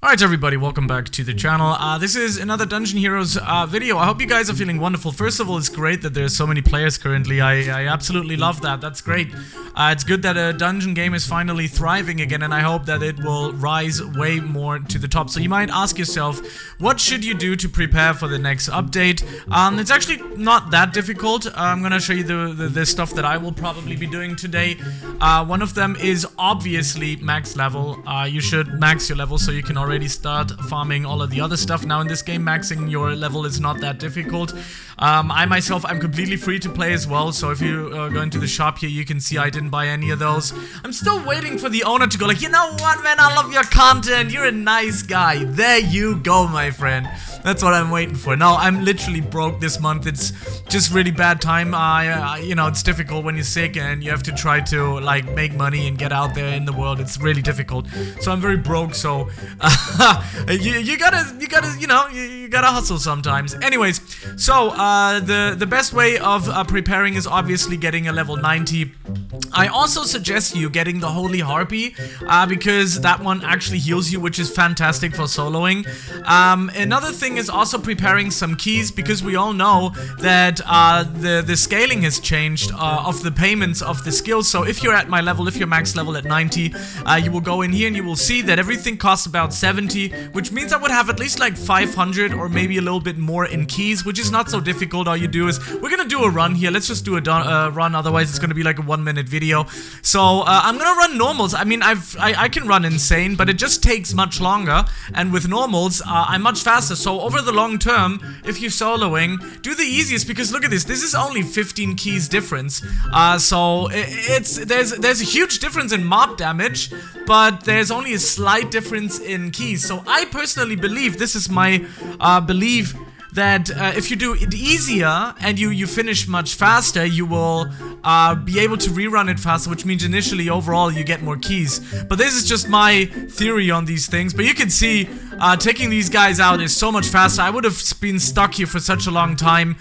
Alright everybody, welcome back to the channel. This is another Dungeon Heroes video. I hope you guys are feeling wonderful. First of all, it's great that there's so many players currently. I absolutely love that. That's great. It's good that a dungeon game is finally thriving again, and I hope that it will rise way more to the top. So you might ask yourself, what should you do to prepare for the next update? It's actually not that difficult. I'm gonna show you the stuff that I will probably be doing today. One of them is obviously max level. You should max your level so you can already start farming all of the other stuff. Now in this game, maxing your level is not that difficult. I myself, I'm completely free to play as well, so if you go into the shop here, you can see I didn't buy any of those. I'm still waiting for the owner to go like, you know what, man, I love your content, you're a nice guy. There you go, my friend. That's what I'm waiting for. No, I'm literally broke this month. It's just really bad time. You know, it's difficult when you're sick and you have to try to, like, make money and get out there in the world. It's really difficult. So I'm very broke, so you gotta hustle sometimes. Anyways, so the best way of preparing is obviously getting a level 90. I also suggest you getting the Holy Harpy because that one actually heals you, which is fantastic for soloing. Another thing is also preparing some keys, because we all know that the scaling has changed of the payments of the skills. So if you're at my level, if you're max level at 90, you will go in here and you will see that everything costs about 70, which means I would have at least like 500 or maybe a little bit more in keys, which is not so difficult. All you do is, we're gonna do a run here. Let's just do a run, otherwise it's gonna be like a 1-minute video. So I'm gonna run normals. I mean, I can run insane, but it just takes much longer, and with normals I'm much faster. So over the long term, if you're soloing, do the easiest, because look at this. This is only 15 keys difference. So there's a huge difference in mob damage, but there's only a slight difference in keys. So I personally believe, this is my belief, that if you do it easier and you finish much faster, you will be able to rerun it faster, which means initially overall you get more keys. But this is just my theory on these things. But you can see taking these guys out is so much faster. I would have been stuck here for such a long time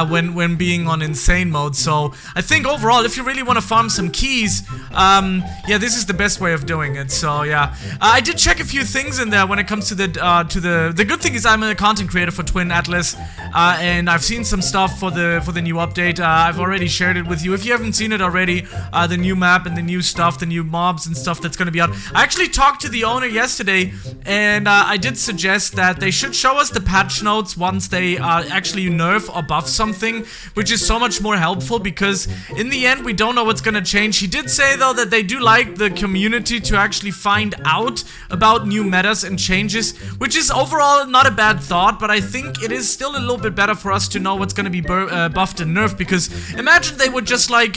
when being on insane mode. So I think overall, if you really want to farm some keys, yeah, this is the best way of doing it. So yeah, I did check a few things in there when it comes to the good thing is I'm a content creator for Twin Atlas. And I've seen some stuff for the new update. I've already shared it with you. If you haven't seen it already, the new map and the new stuff, the new mobs and stuff that's gonna be out. I actually talked to the owner yesterday, and I did suggest that they should show us the patch notes once they actually nerf or buff something, which is so much more helpful, because in the end we don't know what's gonna change. He did say though that they do like the community to actually find out about new metas and changes, which is overall not a bad thought, but I think it is still a little bit better for us to know what's gonna be buffed and nerfed, because imagine they would just like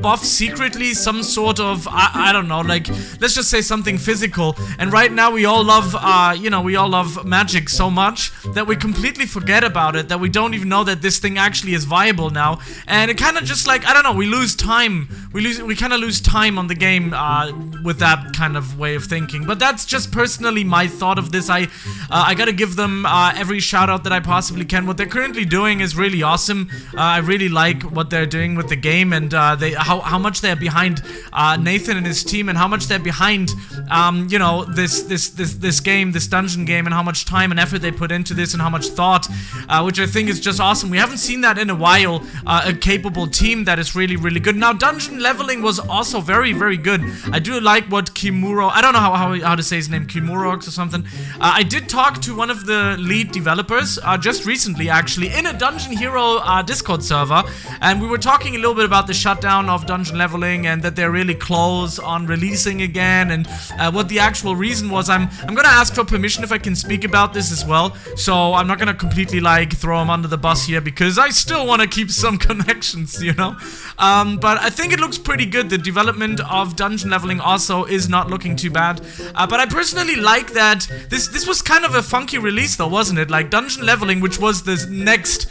buff secretly some sort of I don't know, like let's just say something physical, and right now we all love you know, we all love magic so much that we completely forget about it, that we don't even know that this thing actually is viable now, and it kind of just like, I don't know, we lose time, we kind of lose time on the game with that kind of way of thinking. But that's just personally my thought of this. I gotta give them every shout out that I possibly can. What they're currently doing is really awesome. I really like what they're doing with the game, and how much they're behind Nathan and his team, and how much they're behind you know, this game, this dungeon game, and how much time and effort they put into this, and how much thought, which I think is just awesome. We haven't seen that in a while, a capable team that is really, really good. Now, dungeon leveling was also very, very good. I do like what Kimuro, I don't know how to say his name, Kimurox or something. I did talk to one of the lead developers just recently, actually, in a Dungeon Hero Discord server, and we were talking a little bit about the shutdown of dungeon leveling, and that they're really close on releasing again, and what the actual reason was. I'm gonna ask for permission if I can speak about this as well, so I'm not gonna completely like throw him under the bus here, because I still want to keep some connections, you know. But I think it looks pretty good. The development of dungeon leveling also is not looking too bad, but I personally like that this was kind of a funky release though, wasn't it? Like dungeon leveling, which was the next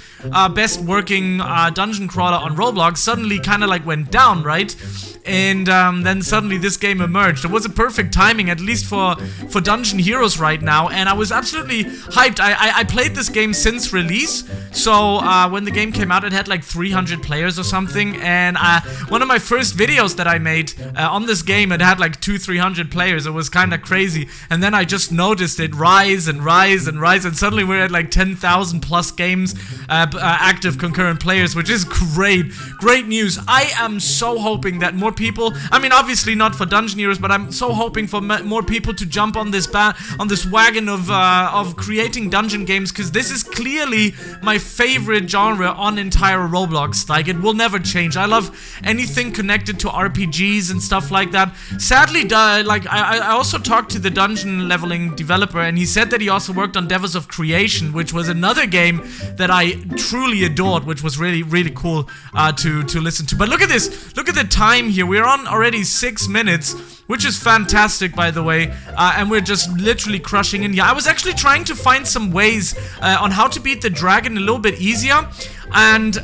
best working dungeon crawler on Roblox, suddenly kind of like went down, right? and then suddenly this game emerged. It was a perfect timing, at least for Dungeon Heroes right now, and I was absolutely hyped. I played this game since release, so when the game came out, it had like 300 players or something, and one of my first videos that I made on this game, it had like 200-300 players. It was kind of crazy, and then I just noticed it rise and rise and rise, and suddenly we're at like 10,000 plus games, active concurrent players, which is great news. I am so hoping that more people, I mean obviously not for Dungeon Heroes, but I'm so hoping for more people to jump on this wagon of creating dungeon games, because this is clearly my favorite genre on entire Roblox. Like, it will never change. I love anything connected to RPGs and stuff like that. Sadly, like I also talked to the dungeon leveling developer, and he said that he also worked on Devils of Creation, which was another game that I truly adored, which was really cool to listen to. But look at this, look at the time here. We're on already 6 minutes, which is fantastic, by the way, and we're just literally crushing in here. I was actually trying to find some ways on how to beat the dragon a little bit easier, and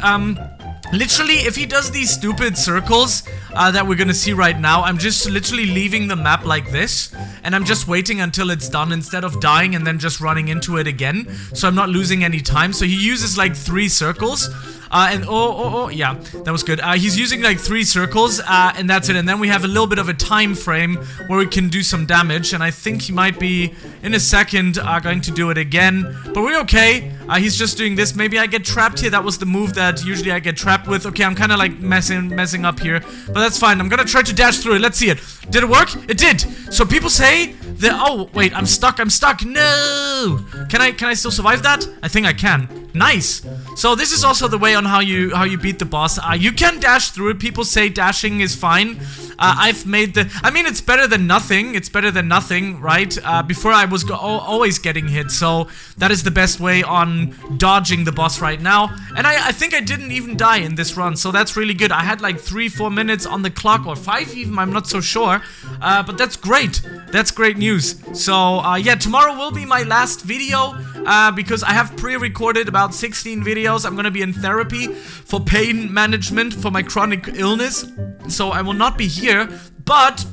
literally, if he does these stupid circles that we're gonna see right now, I'm just literally leaving the map like this, and I'm just waiting until it's done instead of dying and then just running into it again, so I'm not losing any time. So he uses like 3 circles, and yeah, that was good. He's using like 3 circles, and that's it. And then we have a little bit of a time frame where we can do some damage, and I think he might be in a second going to do it again, but we're okay. He's just doing this. Maybe I get trapped here. That was the move that usually I get trapped with. Okay, I'm kind of like messing up here, but that's fine. I'm gonna try to dash through it. Let's see it. Did it work? It did. So people say that, oh wait, I'm stuck. No. Can I still survive that? I think I can. Nice. So this is also the way on how you beat the boss. You can dash through it. People say dashing is fine. I've made I mean, it's better than nothing. It's better than nothing, right? Before I was always getting hit, so that is the best way on dodging the boss right now. And I think I didn't even die in this run, so that's really good. I had like 3-4 minutes on the clock, or 5 even, I'm not so sure. But that's great. That's great news. So yeah, tomorrow will be my last video, because I have pre-recorded about 16 videos. I'm gonna be in therapy for pain management for my chronic illness, so I will not be here, but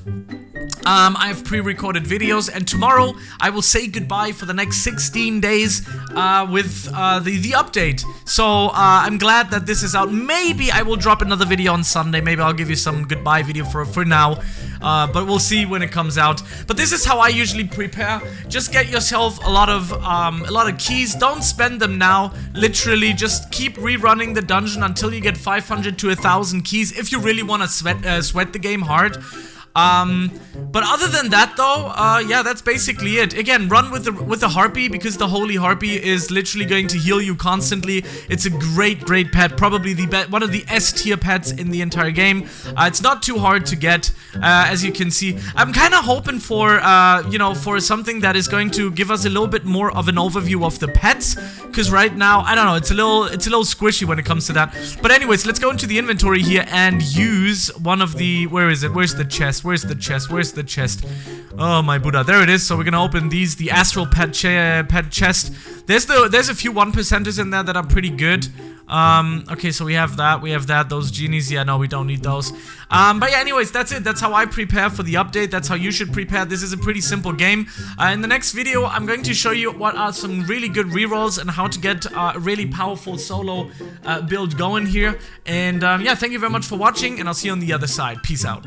I have pre-recorded videos, and tomorrow I will say goodbye for the next 16 days with the update. So I'm glad that this is out. Maybe I will drop another video on Sunday. Maybe I'll give you some goodbye video for now. But we'll see when it comes out. But this is how I usually prepare. Just get yourself a lot of keys. Don't spend them now. Literally, just keep rerunning the dungeon until you get 500 to 1,000 keys if you really want to sweat the game hard. But other than that though, yeah, that's basically it. Again, run with the harpy, because the holy harpy is literally going to heal you constantly. It's a great pet, probably one of the S-tier pets in the entire game. It's not too hard to get, as you can see. I'm kind of hoping for, you know, for something that is going to give us a little bit more of an overview of the pets, because right now, I don't know, it's a little squishy when it comes to that. But anyways, let's go into the inventory here and use one of the, where is it? Where's the chest? Where's the chest? Where's the chest? Oh my Buddha, there it is. So we're gonna open these, the astral pet chest. There's a few 1%ers in there that are pretty good. Okay, so we have that, those genies, yeah, no, we don't need those. But yeah, anyways, that's it. That's how I prepare for the update. That's how you should prepare. This is a pretty simple game. In the next video, I'm going to show you what are some really good rerolls and how to get a really powerful solo build going here. And yeah, thank you very much for watching, and I'll see you on the other side. Peace out.